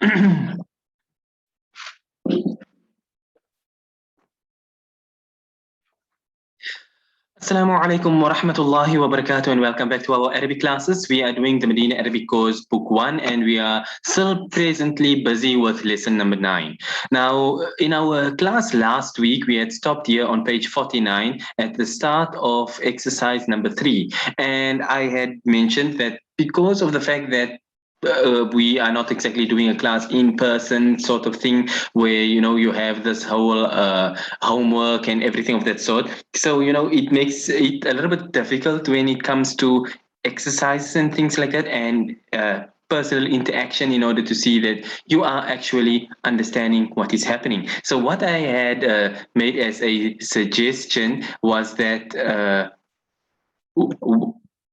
Assalamu alaikum wa rahmatullahi wa barakatuh, and welcome back to our Arabic classes. We are doing the Medina Arabic course book 1, and we are still presently busy with lesson number 9. Now, in our class last week, we had stopped here on page 49 at the start of exercise number 3, and I had mentioned that because of the fact that we are not exactly doing a class in person sort of thing where you have this whole homework and everything of that sort, so it makes it a little bit difficult when it comes to exercises and things like that, and personal interaction in order to see that you are actually understanding what is happening. So what I had made as a suggestion was that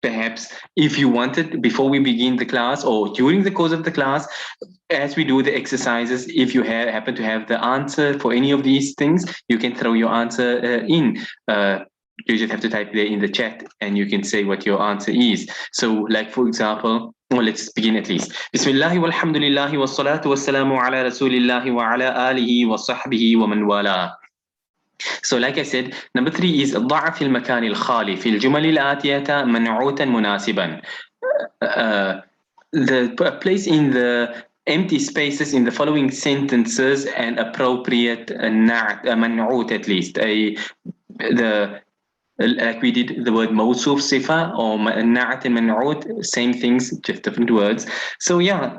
perhaps if you wanted, before we begin the class or during the course of the class, as we do the exercises, if you happen to have the answer for any of these things, you can throw your answer in. You just have to type there in the chat and you can say what your answer is. So like, for example, well, let's begin at least. Bismillah walhamdulillahi wassalatu wassalamu ala rasulillahi wa ala alihi wa sahbihi wa man wala. So like I said, number 3 is ضع في المكان الخالي في الجمل الآتية منعوتا مناسبا. The place in the empty spaces in the following sentences an appropriate منعوت, at least like we did the word موصوف صفة or نعت منعوت, same things, just different words. So yeah,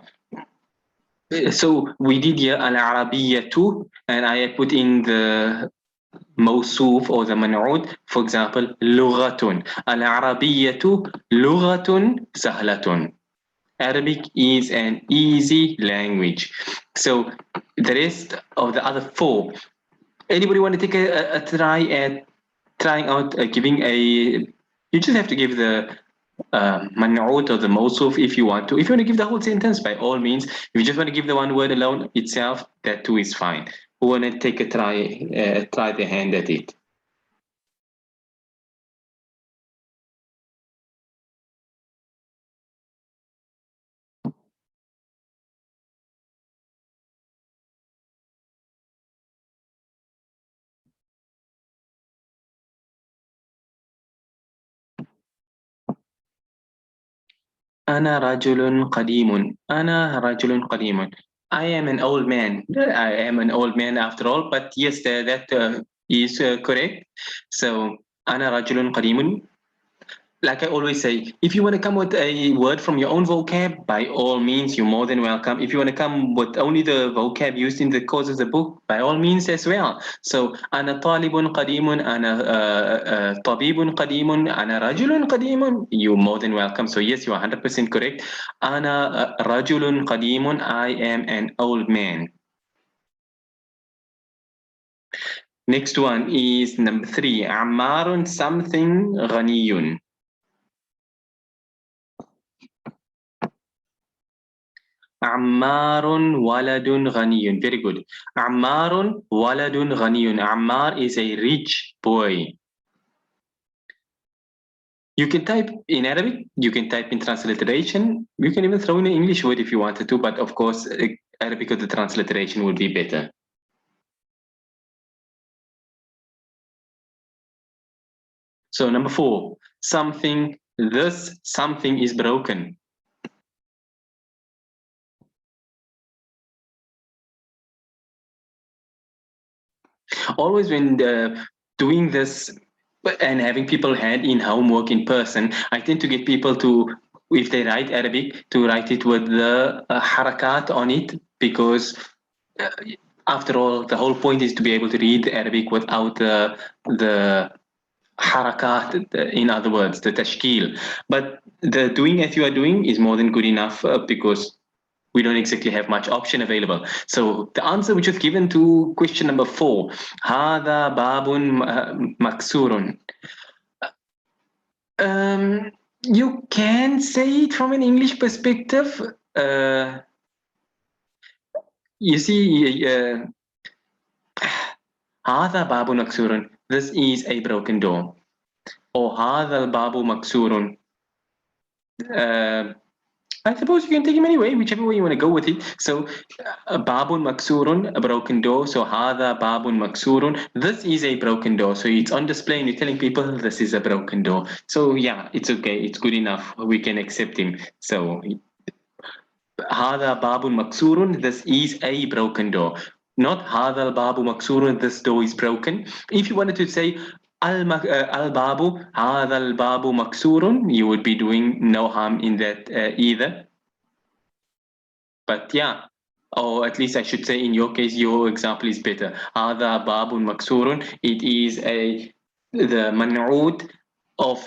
so we did here al-Arabiyyah too, and I put in the موصوف or the منعوت. For example, لغة. العربية لغة سهلة. Arabic is an easy language. So the rest of the other 4, anybody want to take a try at trying out giving a, you just have to give the منعوت or the موصوف if you want to. If you want to give the whole sentence, by all means. If you just want to give the one word alone itself, that too is fine. Who want to take a try their hand at it? أنا رجل قديم. أنا رجل قديم. I am an old man. I am an old man after all, but yes, that is correct. So أنا رجل قديم. Like I always say, if you want to come with a word from your own vocab, by all means, you're more than welcome. If you want to come with only the vocab used in the course of the book, by all means as well. So, أنا طالب قديم, أنا طبيب قديم, أنا رجل قديم. You're more than welcome. So yes, you are 100% correct. أنا رجل قديم. I am an old man. Next one is number 3. عمار something غني. عمار ولد غني. Very good. عمار ولد غني. عمار is a rich boy. You can type in Arabic, you can type in transliteration, you can even throw in an English word if you wanted to, but of course Arabic with the transliteration would be better. So number 4, something, this something is broken. Always when doing this and having people hand in homework in person, I tend to get people to, if they write Arabic, to write it with the harakat on it, because after all, the whole point is to be able to read Arabic without the harakat, in other words, the tashkil. But the doing as you are doing is more than good enough because we don't exactly have much option available. So the answer which was given to question number 4, هذا باب مكسور. You can say it from an English perspective. You see, هذا باب مكسور. This is a broken door. Or هذا الباب مكسور. I suppose you can take him anyway, whichever way you want to go with it. So, babun maksurun, a broken door. So, hada babun maksurun. This is a broken door. So, it's on display and you're telling people this is a broken door. So, yeah, it's okay. It's good enough. We can accept him. So, hada babun maksurun. This is a broken door. Not hada babu maksurun. This door is broken. If you wanted to say al-babu, hada al-babu maksurun, you would be doing no harm in that either. But yeah, or at least I should say in your case, your example is better. Hada babun maksurun. It is the man'ud of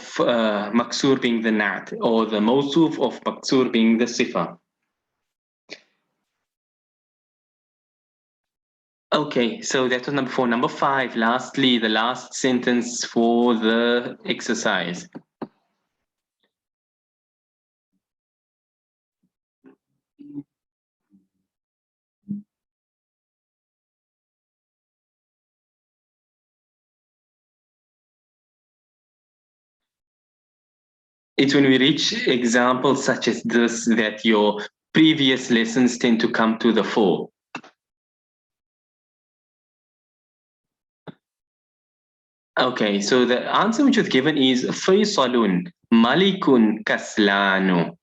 maksur being the nat, or the mawsuf of maksur being the sifa. Okay, so that was number 4. Number 5, lastly, the last sentence for the exercise. It's when we reach examples such as this that your previous lessons tend to come to the fore. Okay, so the answer which was given is Faisalun Malikun Kaslanu.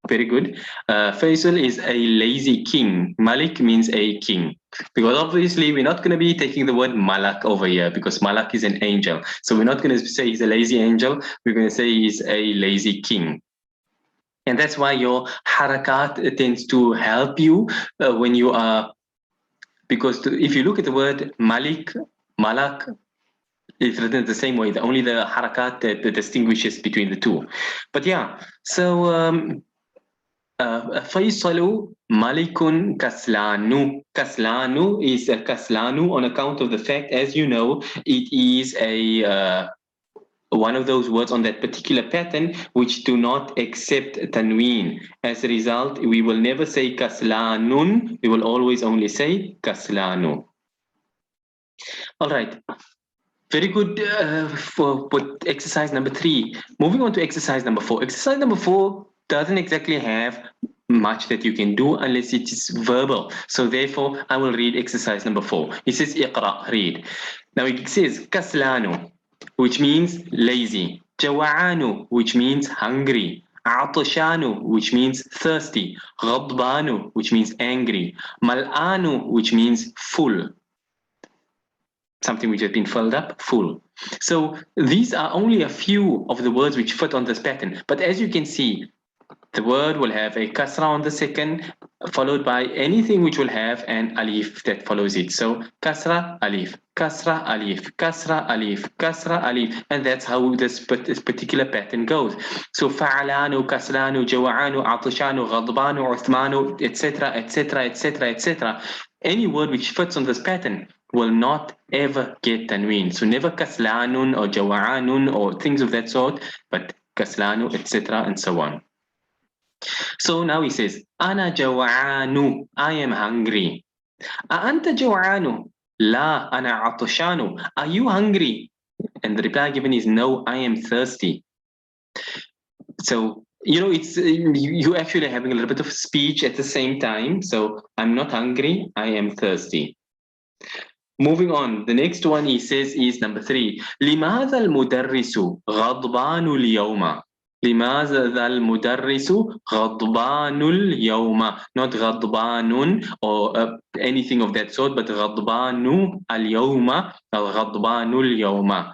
Very good. Faisal is a lazy king. Malik means a king. Because obviously we're not going to be taking the word Malak over here because Malak is an angel. So we're not going to say he's a lazy angel. We're going to say he's a lazy king. And that's why your harakat tends to help you when you are, because if you look at the word Malik, Malak, it's written the same way. Only the harakat that distinguishes between the two. But yeah, so Faisalu Malikun Kaslanu. Kaslanu is a Kaslanu on account of the fact, as you know, it is a one of those words on that particular pattern which do not accept tanween. As a result, we will never say Kaslanun. We will always only say Kaslanu. All right. Very good for exercise number 3. Moving on to exercise number 4. Exercise number 4 doesn't exactly have much that you can do unless it is verbal. So therefore, I will read exercise number 4. It says Iqra, read. Now it says Kaslanu, which means lazy. Jawa'anu, which means hungry. عطشان, which means thirsty. غضبان, which means angry. ملآن, which means full. Something which has been filled up, full. So these are only a few of the words which fit on this pattern. But as you can see, the word will have a kasra on the second, followed by anything which will have an alif that follows it. So kasra, alif, kasra, alif, kasra, alif, kasra, alif. And that's how this particular pattern goes. So fa'alanu, kasranu, jawa'anu, atishanu, ghadbanu, uthmanu, etc., etc., etc., etc. Any word which fits on this pattern will not ever get tanween. So never kaslanun or jawa'anun or things of that sort, but kaslanu, etc., and so on. So now he says, Ana jawa'anu, I am hungry. Anta jawa'anu, la ana atashanu. Are you hungry? And the reply given is, no, I am thirsty. So, you know, it's you actually having a little bit of speech at the same time. So I'm not hungry, I am thirsty. Moving on, the next one he says is number 3. لماذا المدرس غضبان اليوم؟ لماذا المدرس غضبان اليوم؟ Not غضبان or anything of that sort, but غضبان اليوم or غضبان اليوم.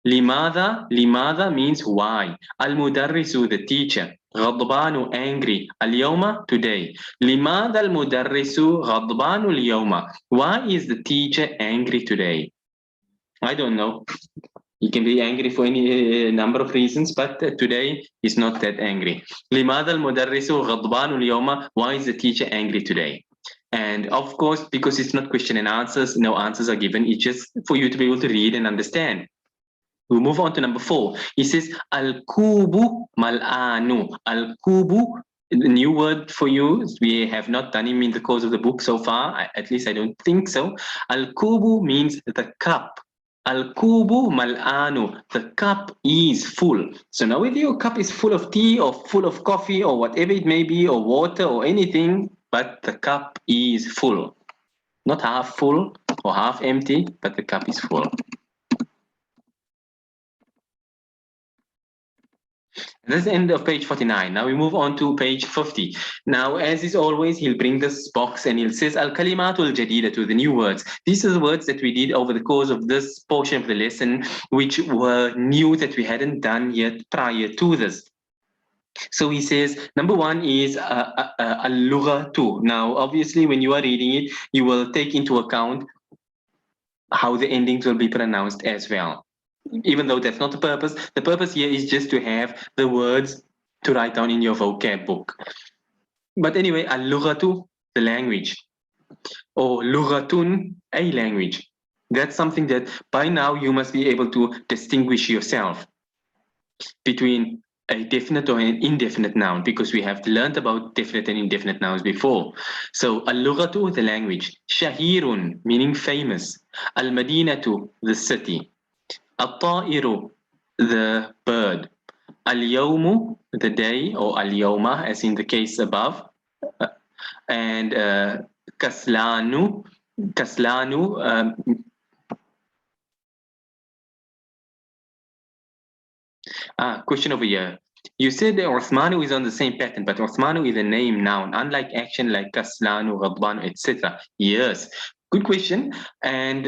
لماذا means why. المدرس, the teacher. غضبان, angry. اليوم, today. لماذا المدرس غضبان اليوم? Why is the teacher angry today? I don't know. He can be angry for any number of reasons, but today he's not that angry. لماذا المدرس غضبان اليوم? Why is the teacher angry today? And of course, because it's not question and answers, no answers are given. It's just for you to be able to read and understand. We move on to number 4. He says, Al-kubu mal'anu. Al-kubu, the new word for you. We have not done him in the course of the book so far. At least I don't think so. Al-kubu means the cup. Al-kubu mal'anu. The cup is full. So now whether your cup is full of tea or full of coffee or whatever it may be, or water or anything, but the cup is full. Not half full or half empty, but the cup is full. That's the end of page 49. Now we move on to page 50. Now, as is always, he'll bring this box and he'll says al-kalimatul jadida, to the new words. These are the words that we did over the course of this portion of the lesson, which were new that we hadn't done yet prior to this. So he says, number one is al-lugha too. Now, obviously, when you are reading it, you will take into account how the endings will be pronounced as well. Even though that's not the purpose. The purpose here is just to have the words to write down in your vocab book. But anyway, al-lughatu, the language, or lughatun, a language. That's something that by now you must be able to distinguish yourself between a definite or an indefinite noun, because we have learned about definite and indefinite nouns before. So al-lughatu, the language, shahirun, meaning famous, al-madinatu, the city, al-ta'iru, the bird, al-yawmu, the day, or al-yawma, as in the case above, and kaslanu, question over here. You said that Uthmanu is on the same pattern, but Uthmanu is a name noun, unlike action like Kaslanu, Ghadbanu, etc. Yes, good question. And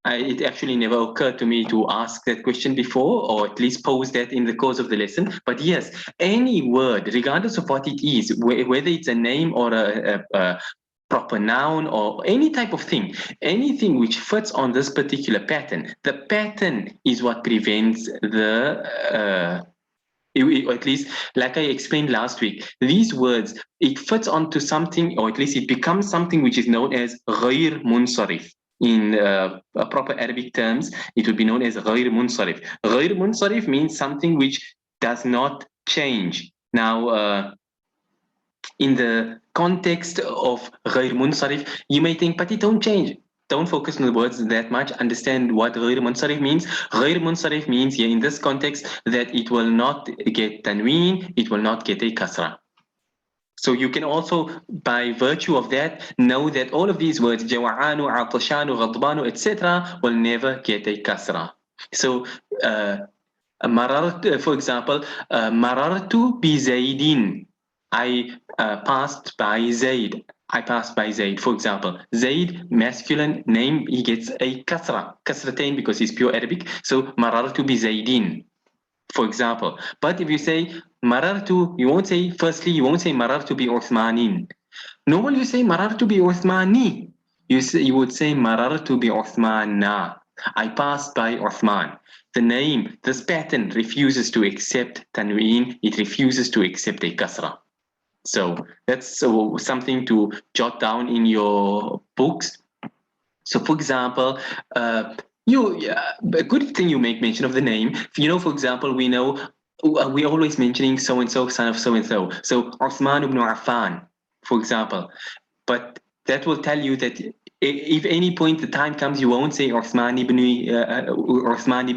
it actually never occurred to me to ask that question before, or at least pose that in the course of the lesson. But yes, any word, regardless of what it is, whether it's a name or a proper noun or any type of thing, anything which fits on this particular pattern, the pattern is what prevents the or at least, like I explained last week, these words, it fits onto something, or at least it becomes something which is known as غير منصرف. In proper Arabic terms, it would be known as غير منصرف. غير منصرف means something which does not change. Now, in the context of غير منصرف, you may think, but it don't change. Don't focus on the words that much. Understand what غير منصرف means. غير منصرف means here in this context that it will not get tanween, it will not get a kasra. So you can also, by virtue of that, know that all of these words, جوعان, عطشان, غضبان, etc., will never get a kasra. So, مررت, for example, مررت بزيد. I passed by Zaid. I passed by Zaid. For example, Zaid, masculine name, he gets a kasratain, because he's pure Arabic. So marartu bi Zaidin, for example. But if you say marartu, you won't say, firstly, you won't say marartu bi Uthmanin. Nor will you say marartu bi Uthmani. You would say marartu bi Uthmana. I passed by Uthman. The name, this pattern refuses to accept tanween. It refuses to accept a kasra. So that's something to jot down in your books. So, for example, a good thing you make mention of the name. You know, for example, we know we're always mentioning so and so, son of so and so. So, Uthman ibn Affan, for example. But that will tell you that if any point the time comes, you won't say Uthman ibn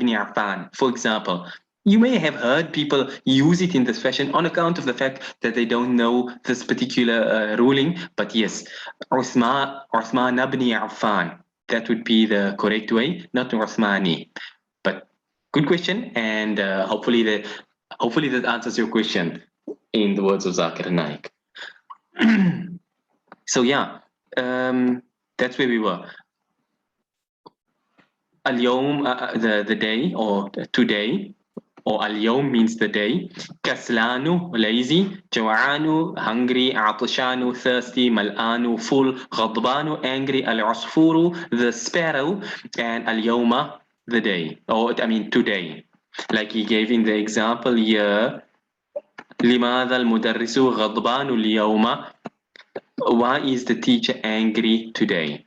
Affan, for example. You may have heard people use it in this fashion on account of the fact that they don't know this particular ruling. But yes, Uthman ibn Affan, that would be the correct way, not Uthmani. But good question, and hopefully that answers your question in the words of Zakir Naik. So yeah, that's where we were. Al-yawm, the day, or today, or al-yawm means the day. Kaslanu, lazy. Jawanu, hungry. Atashanu, thirsty. Mal'anu, full. Ghadbanu, angry. Al-usfuru, the sparrow. And al-yawma, the day, or I mean today. Like he gave in the example here, لماذا المدرس غضبان اليوم? Why is the teacher angry today?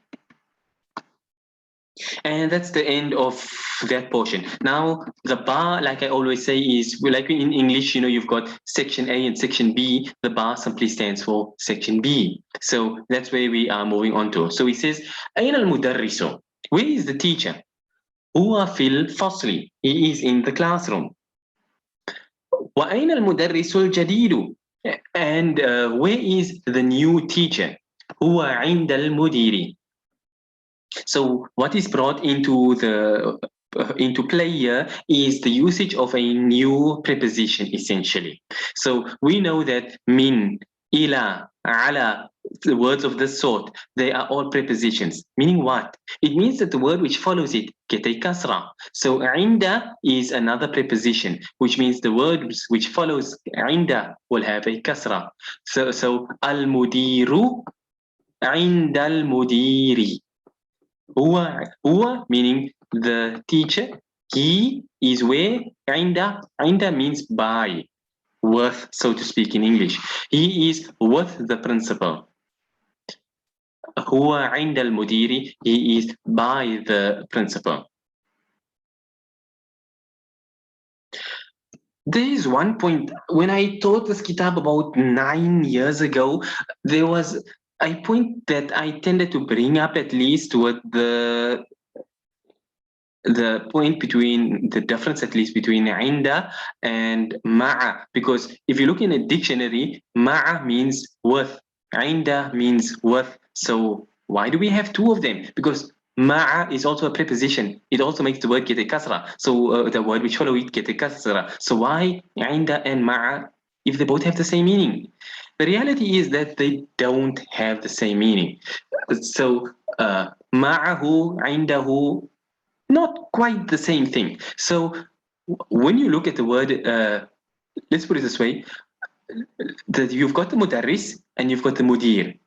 And that's the end of that portion. Now, the bar, like I always say, is like in English, you know, you've got section A and section B. The bar simply stands for section B. So that's where we are moving on to. So he says, أين المدرس? Where is the teacher? هو في الفصل. He is in the classroom. وأين المدرس الجديد? And where is the new teacher? هو عند المدير. So what is brought into play here is the usage of a new preposition essentially. So we know that min, ila, ala, the words of this sort, they are all prepositions. Meaning what? It means that the word which follows it get a kasra. So inda is another preposition, which means the word which follows inda will have a kasra. So al-mudiru inda al-mudiri. Huwa meaning the teacher. He is where. Inda means by, with, so to speak in English. He is with the principal. هو عند المدير. He is by the principal. There is one point when I taught this kitab about 9 years ago. There was a point that I tended to bring up, at least with the point between the difference, at least between inda and ma'a, because if you look in a dictionary, ma'a means with, inda means with. So why do we have two of them? Because ma'a is also a preposition. It also makes the word get a kasra. So the word which follow it get a kasra. So why inda and ma'a if they both have the same meaning? The reality is that they don't have the same meaning. So ma'ahu, indahu, not quite the same thing. So when you look at the word, let's put it this way, that you've got the mudarris and you've got the mudir.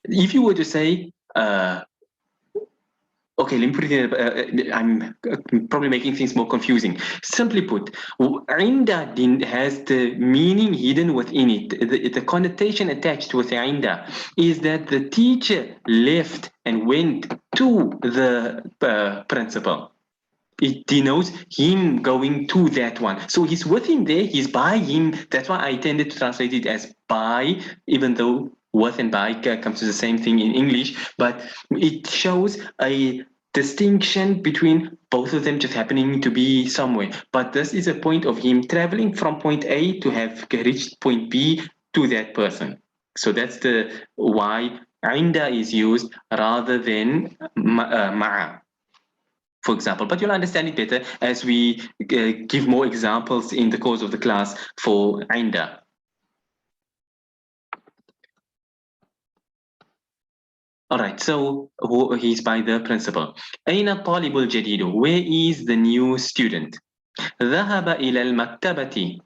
If you were to say, okay, let me put it in, I'm probably making things more confusing. Simply put, inda has the meaning hidden within it. The connotation attached with inda is that the teacher left and went to the principal. It denotes him going to that one. So he's with him there, he's by him. That's why I tended to translate it as by, even though with and by comes to the same thing in English, but it shows a distinction between both of them just happening to be somewhere. But this is a point of him traveling from point A to have reached point B to that person. So that's the why inda is used rather than ma'a, for example. But you'll understand it better as we give more examples in the course of the class for inda. All right, so he's by the principal. أين الطالب الجديد? Where is the new student? ذهب إلى المكتبة.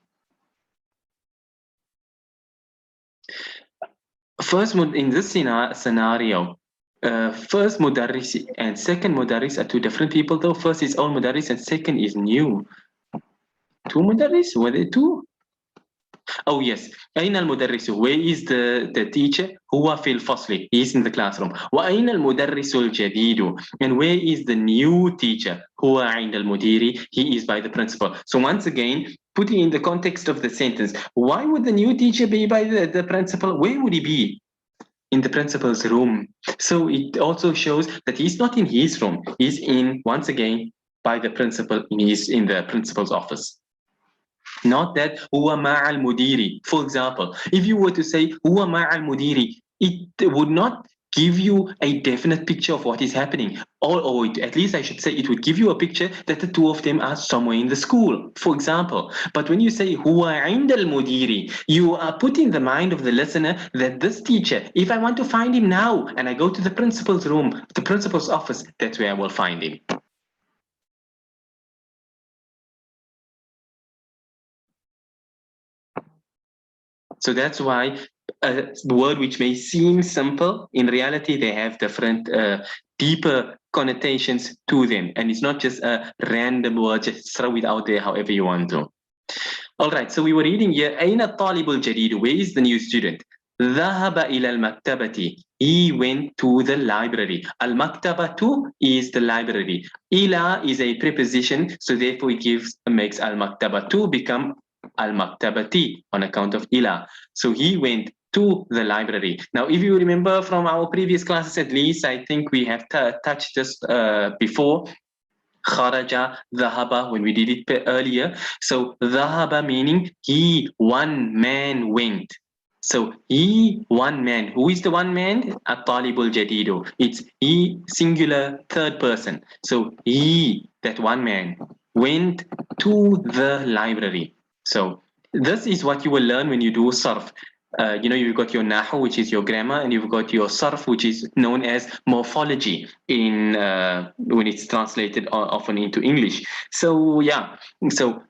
First, in this scenario, first mudarris and second mudarris are two different people, though. First is old mudarris and second is new. Two mudarris? Were there two? Oh yes. أين المدرس? Where is the teacher? هو في الفصل. He is in the classroom. وأين المدرس الجديد? And where is the new teacher? هو عند المدير. He is by the principal. So once again, putting in the context of the sentence, why would the new teacher be by the principal? Where would he be? In the principal's room. So it also shows that he's not in his room. He's in, once again, by the principal. He's in the principal's office. Not that huwa ma'al mudiri. For example, if you were to say huwa ma'al mudiri, it would not give you a definite picture of what is happening. Or at least I should say it would give you a picture that the two of them are somewhere in the school, for example. But when you say huwa indal mudiri, you are putting in the mind of the listener that this teacher, if I want to find him now and I go to the principal's room, the principal's office, that's where I will find him. So that's why a word which may seem simple, in reality, they have different, deeper connotations to them. And it's not just a random word, just throw it out there however you want to. All right, so we were reading here, أين الطالب الجديد? Where is the new student? ذهب إلى المكتبة. He went to the library. المكتبة is the library. إلى is a preposition, so therefore it makes المكتبة become al-maktabati on account of ila. So he went to the library. Now, if you remember from our previous classes, at least, I think we have touched this before. Kharaja, dhahaba, when we did it earlier. So dhahaba meaning he, one man went. So he, one man. Who is the one man? At-talibul jadidu. It's he, singular, third person. So he, that one man, went to the library. So this is what you will learn when you do sarf. You've got your nahu, which is your grammar, and you've got your sarf, which is known as morphology in when it's translated often into English. So yeah, so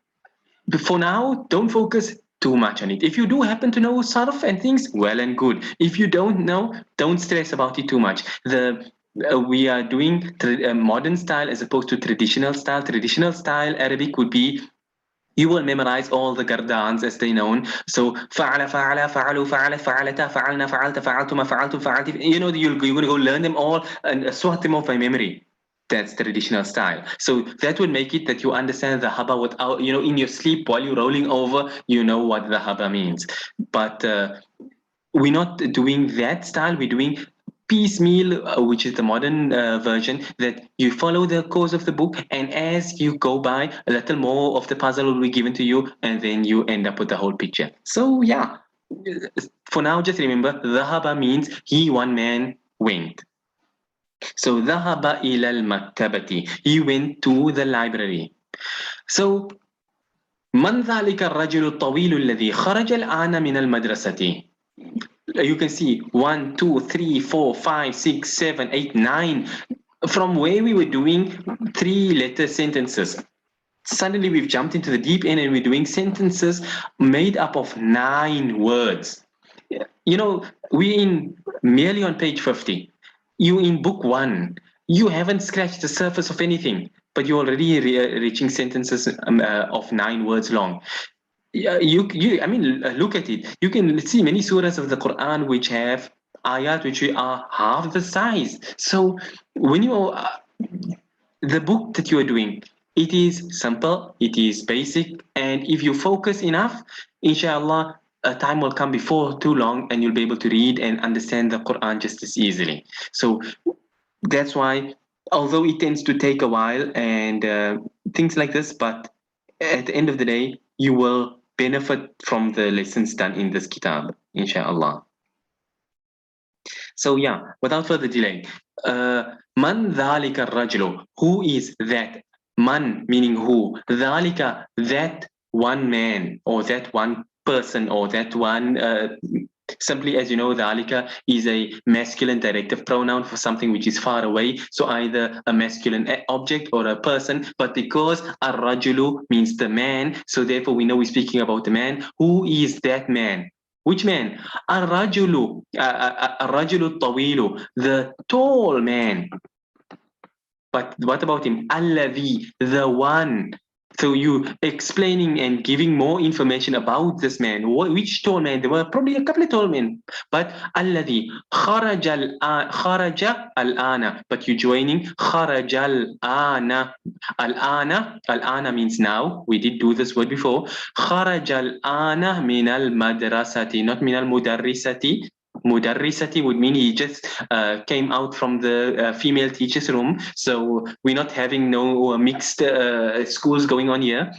for now, don't focus too much on it. If you do happen to know sarf and things, well and good. If you don't know, don't stress about it too much. We are doing modern style as opposed to traditional style. Traditional style Arabic would be you will memorize all the gardans as they known. So فعل فعل فعلوا فعلت فعلتا فعلنا فعلت فعلتما فعلتم فعلت. You're going to go learn them all and sort them off by memory. That's traditional style. So that would make it that you understand the haba without, in your sleep while you're rolling over, you know what the haba means. But we're not doing that style. We're doing piecemeal, which is the modern version, that you follow the course of the book, and as you go by, a little more of the puzzle will be given to you, and then you end up with the whole picture. So yeah, for now, just remember, dhahaba means he, one man, went. So dhahaba ila al-maktabati. He went to the library. So من ذلك الرجل الطويل الذي خرج الآن من المدرسة? You can see 1, 2, 3, 4, 5, 6, 7, 8, 9. From where we were doing 3-letter sentences, suddenly we've jumped into the deep end and we're doing sentences made up of 9 words. We're in merely on page 50. You in book 1. You haven't scratched the surface of anything, but you're already reaching sentences of 9 words long. Look at it. You can see many surahs of the Quran which have ayat which are half the size. So when you the book that you are doing, it is simple, it is basic, and if you focus enough, inshallah, a time will come before too long and you'll be able to read and understand the Quran just as easily. So that's why, although it tends to take a while and things like this, but at the end of the day, you will benefit from the lessons done in this kitab, inshallah. So yeah, without further delay, man dhalika rajlu, who is that? Man meaning who? Dhalika, that one man or that one person or that one simply, as you know, dhalika is a masculine directive pronoun for something which is far away. So either a masculine object or a person, but because ar-rajulu means the man, so therefore we know we're speaking about the man. Who is that man? Which man? Ar-rajulu, ar-rajulu tawilu, the tall man. But what about him? Alladhi, the one. So you explaining and giving more information about this man. Which tall man? There were probably a couple of tall men. But alladhi, kharaja al-ana. But you joining kharaja al-ana. Al-ana means now. We did do this word before. Kharaja al-ana min al-madrasati, not min al-mudarrisati. Mudarrisati would mean he just came out from the female teacher's room. So we're not having no mixed schools going on here.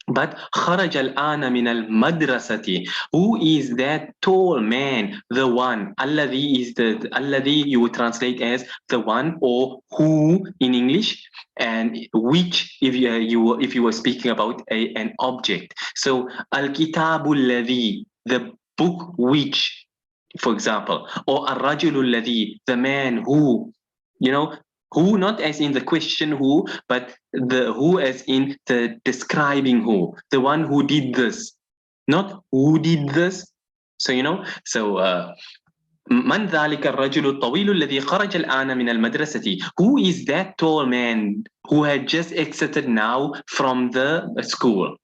But خرج الآن من المدرسة. Who is that tall man? The one. الذي is the الذي you would translate as the one or who in English, and which if you were speaking about an object. So الكتاب الذي, the book which, for example, or الرجل الذي, the man who, who not as in the question who, but the who as in the describing who, the one who did this, not who did this. So من ذلك الرجل الطويل الذي خرج الآن من المدرسة? Who is that tall man who had just exited now from the school?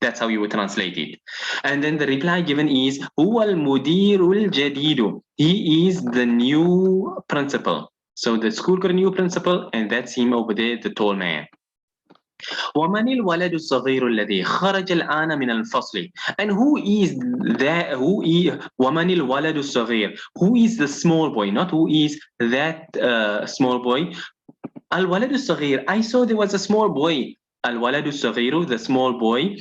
That's how you would translate it. And then the reply given is هو المدير الجديد. He is the new principal. So the school got a new principal, and that's him over there, the tall man. ومن الولد الصغير الذي خرج الآن من الفصل? And who is that? ومن الولد الصغير? Who is the small boy? Not who is that small boy. Al-waladu saghir. I saw there was a small boy. Al-waladu saghiru, the small boy.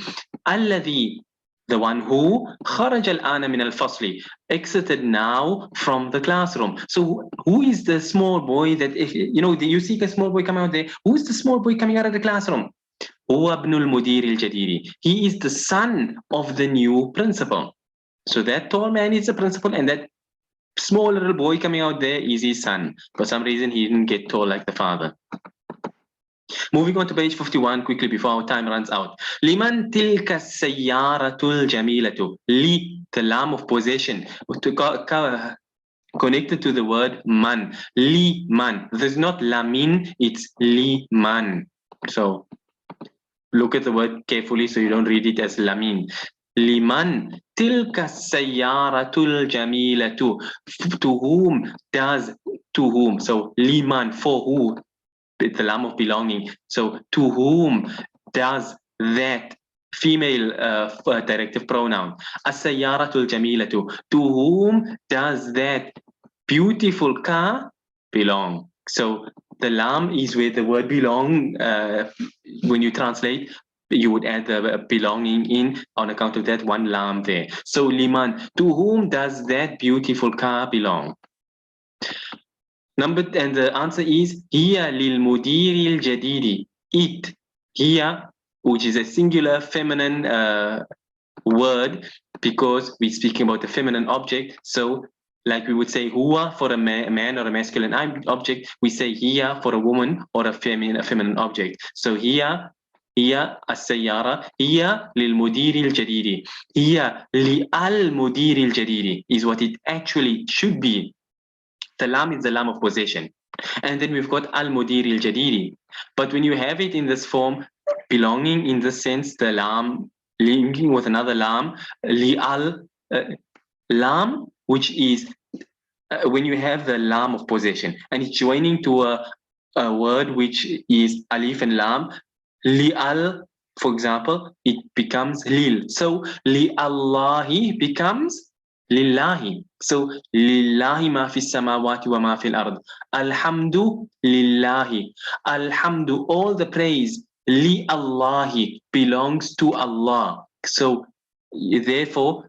Alladhi, the one who خرج الآن من الفصل, exited now from the classroom. So who is the small boy that, if you know, you see a small boy coming out there? Who is the small boy coming out of the classroom? هو ابن المدير الجديد. He is the son of the new principal. So that tall man is the principal, and that small little boy coming out there is his son. For some reason, he didn't get tall like the father. Moving on to page 51 quickly before our time runs out. لمن تلك السيارة الجميلة. Li, the lam of possession, connected to the word man. Li man. There's not lamin, it's li man. So look at the word carefully so you don't read it as lamin. Liman tilka sayyaratul jamilatu. To whom does, to whom? So liman, for who? The lam of belonging. So to whom does that female directive pronoun? As-sayyaratul jamilatu. To whom does that beautiful car belong? So the lam is where the word belong, when you translate, you would add the belonging in on account of that one lam there. So liman, to whom does that beautiful car belong? And the answer is hiya lil mudiril jadidi. It, hiya, which is a singular feminine word, because we're speaking about the feminine object. So like we would say huwa for a man or a masculine object, we say hiya for a woman or a feminine object. So hiya السيارة هي للمدير الجديد. هي للمدير الجديد is what it actually should be. The lam is the lam of possession. And then we've got al-mudir al-jadidi. But when you have it in this form, belonging in the sense, the lam linking with another lam, lam, which is when you have the lam of possession and it's joining to a word which is alif and lam, li'al, for example, it becomes lil. So li'allahi becomes lillahi. So lillahi ma fi samawati wa ma fil ard. Alhamdu lillahi. Alhamdu, all the praise, li Allahi, belongs to Allah. So therefore,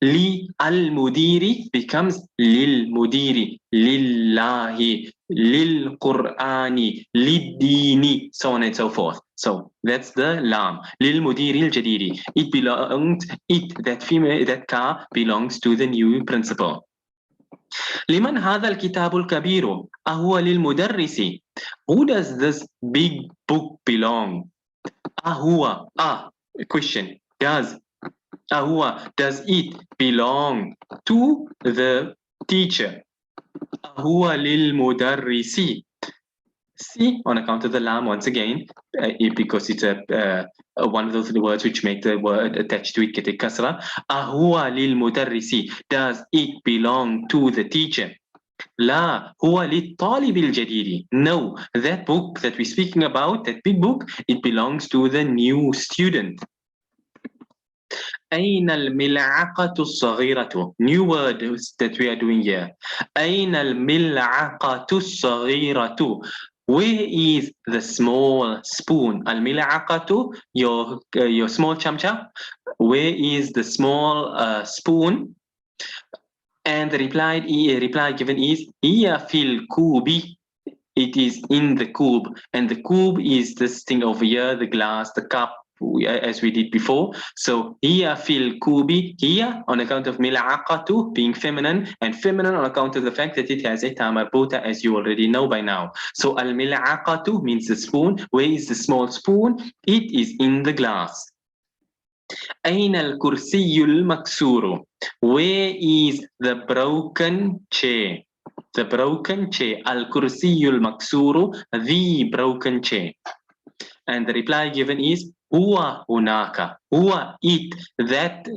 li al-mudiri becomes lil mudiri, lillahi, lil Qur'ani, lid dini, so on and so forth. So that's the lam. Lil mudiri al-jadidi. It belongs, that female, that car belongs to the new principal. لمن هذا الكتاب الكبير؟ أهو للمدرس؟ Who does this big book belong? أهو, question, does does it belong to the teacher? هو للمدرس. See, on account of the lam once again, because it's one of those words which make the word attached to it get a kasra. هو للمدرس. Does it belong to the teacher? لا هو للطالب الجديد. No, that book that we're speaking about, that big book, it belongs to the new student. أين الملعقة الصغيرة? New word that we are doing here. أين الملعقة الصغيرة? Where is the small spoon? الملعقة, your small chamcha. Where is the small spoon? And the reply given is هي في الكوب. It is in the cube, and the cube is this thing over here, the glass, the cup, as we did before. So here fil kubi, here on account of mil'aqatu being feminine, and feminine on account of the fact that it has a tamarbuta, as you already know by now. So al mil'aqatu means the spoon. Where is the small spoon? It is in the glass. أين الكرسي المكسور? Where is the broken chair? The broken chair. Al-Kursi al-Maksuru, the broken chair. And the reply given is Huwa hunaka. Huwa, it, that,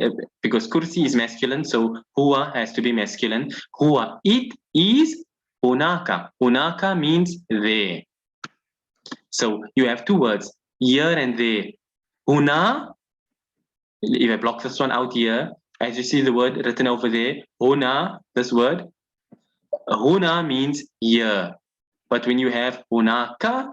because kursi is masculine, so huwa has to be masculine. Huwa, it is hunaka. Hunaka means there. So you have two words, here and there. Huna, if I block this one out here, as you see the word written over there, huna, this word, huna means here. But when you have hunaka,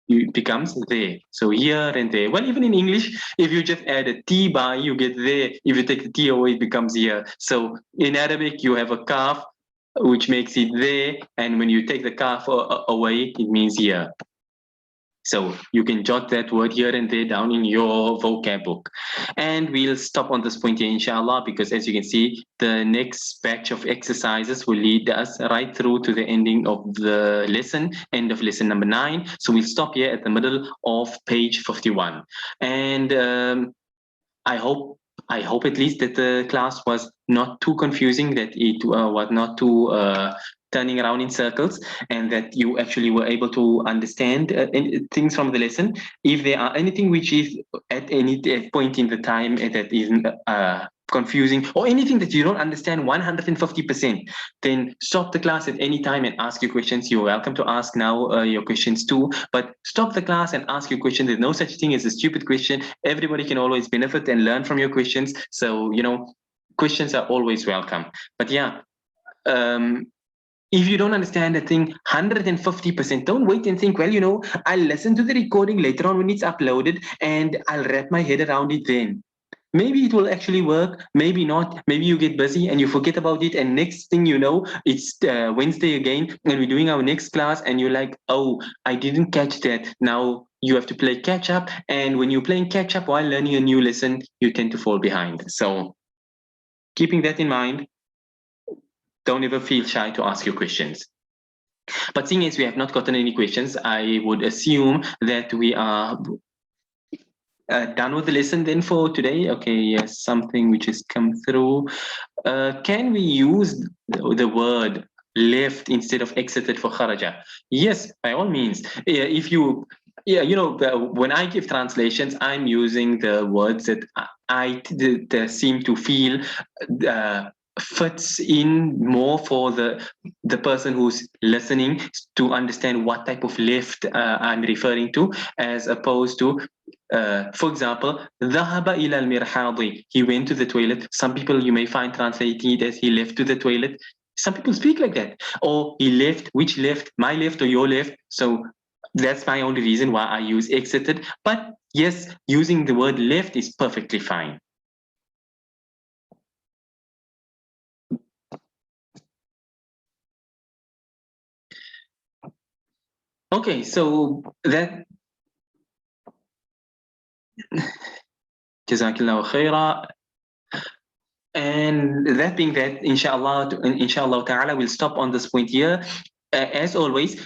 it becomes there. So here and there. Well, even in English, if you just add a T by, you get there. If you take the T away, it becomes here. So in Arabic, you have a kaf, which makes it there. And when you take the kaf away, it means here. So you can jot that word here and there down in your vocab book. And we'll stop on this point here, inshallah, because as you can see, the next batch of exercises will lead us right through to the ending of the lesson, end of lesson number 9. So we'll stop here at the middle of page 51. And I hope at least that the class was not too confusing, that it was not too turning around in circles, and that you actually were able to understand things from the lesson. If there are anything which is at any point in the time that is confusing, or anything that you don't understand 150%, then stop the class at any time and ask your questions. You're welcome to ask now your questions too, but stop the class and ask your question. There's no such thing as a stupid question. Everybody can always benefit and learn from your questions. So, questions are always welcome. But yeah, if you don't understand a thing 150%, don't wait and think, well, I'll listen to the recording later on when it's uploaded and I'll wrap my head around it then. Maybe it will actually work, maybe not. Maybe you get busy and you forget about it, and next thing you know, it's Wednesday again and we're doing our next class and you're like, oh, I didn't catch that. Now you have to play catch up, and when you're playing catch up while learning a new lesson, you tend to fall behind. So keeping that in mind, don't ever feel shy to ask your questions. But seeing as we have not gotten any questions, I would assume that we are done with the lesson then for today. Okay, yes, something which has come through. Can we use the word left instead of exited for kharaja? Yes, by all means. If you, when I give translations, I'm using the words that I seem to feel fits in more for the person who's listening to understand what type of left I'm referring to, as opposed to for example, ذهب إلى المرحاض. He went to the toilet. Some people you may find translating it as he left to the toilet. Some people speak like that. Or he left, which left, my left or your left. So that's my only reason why I use exited. But yes, using the word left is perfectly fine. Okay, so that Jazakallahu khaira. And that being that, inshallah ta'ala, we'll stop on this point here. As always,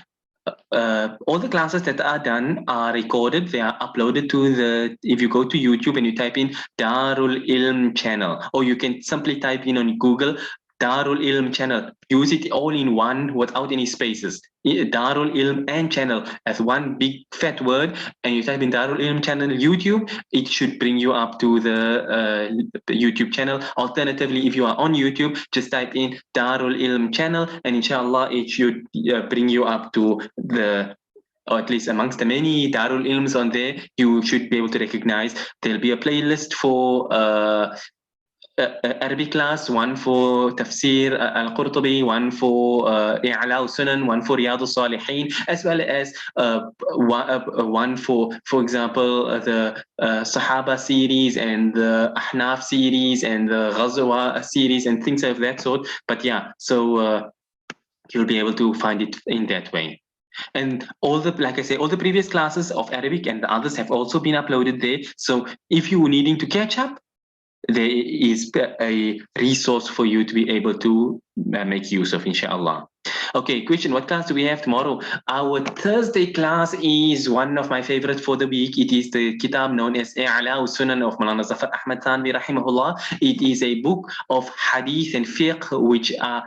all the classes that are done are recorded. They are uploaded to if you go to YouTube and you type in Darul Ilm channel, or you can simply type in on Google Darul Ilm channel. Use it all in one without any spaces. Darul Ilm and channel as one big fat word, and you type in Darul Ilm channel YouTube, it should bring you up to the YouTube channel. Alternatively, if you are on YouTube, just type in Darul Ilm channel, and inshallah it should bring you up to or at least amongst the many Darul Ilms on there, you should be able to recognize there'll be a playlist for Arabic class, one for Tafsir al-Qurtubi, one for I'ala sunan, one for Riyadh al-Salihin, as well as one for example, the Sahaba series and the Ahnaf series and the Ghazwa series and things of that sort. But yeah, so you'll be able to find it in that way. And like I say, all the previous classes of Arabic and the others have also been uploaded there. So if you're needing to catch up, there is a resource for you to be able to make use of, inshallah. Okay, question, what class do we have tomorrow? Our Thursday class is one of my favorites for the week. It is the kitab known as I'ala Sunan of Maulana Zafar Ahmad Thanvi rahimahullah. It is a book of hadith and fiqh which are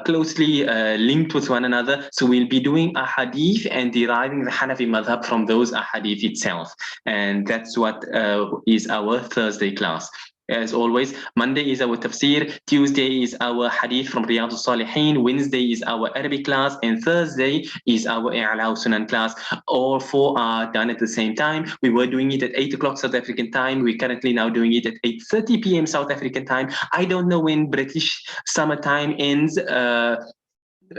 closely linked with one another. So we'll be doing a hadith and deriving the Hanafi madhab from those hadith itself. And that's what is our Thursday class. As always, Monday is our tafsir, Tuesday is our hadith from Riyadh al-Salihin, Wednesday is our Arabic class, and Thursday is our I'ala Sunan class. All four are done at the same time. We were doing it at 8 o'clock South African time. We're currently now doing it at 8:30 p.m. South African time. I don't know when British summertime ends.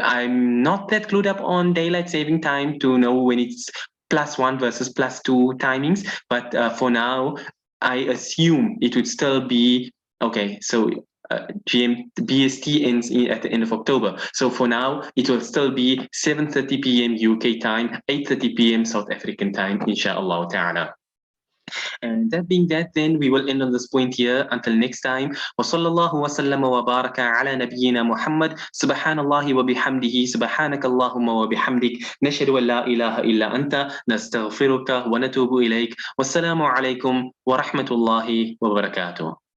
I'm not that clued up on daylight saving time to know when it's +1 versus +2 timings, but for now, I assume it would still be okay. So BST ends at the end of October. So for now, it will still be 7:30 p.m. UK time, 8:30 p.m. South African time, inshallah ta'ala. And that being that, then we will end on this point here. Until next time, وصلى الله وسلم وبارك على نبينا محمد سبحان الله وبحمده سبحانك اللهم وبحمدك نشهد أن لا إله إلا أنت نستغفرك ونتوب إليك والسلام عليكم ورحمة الله وبركاته.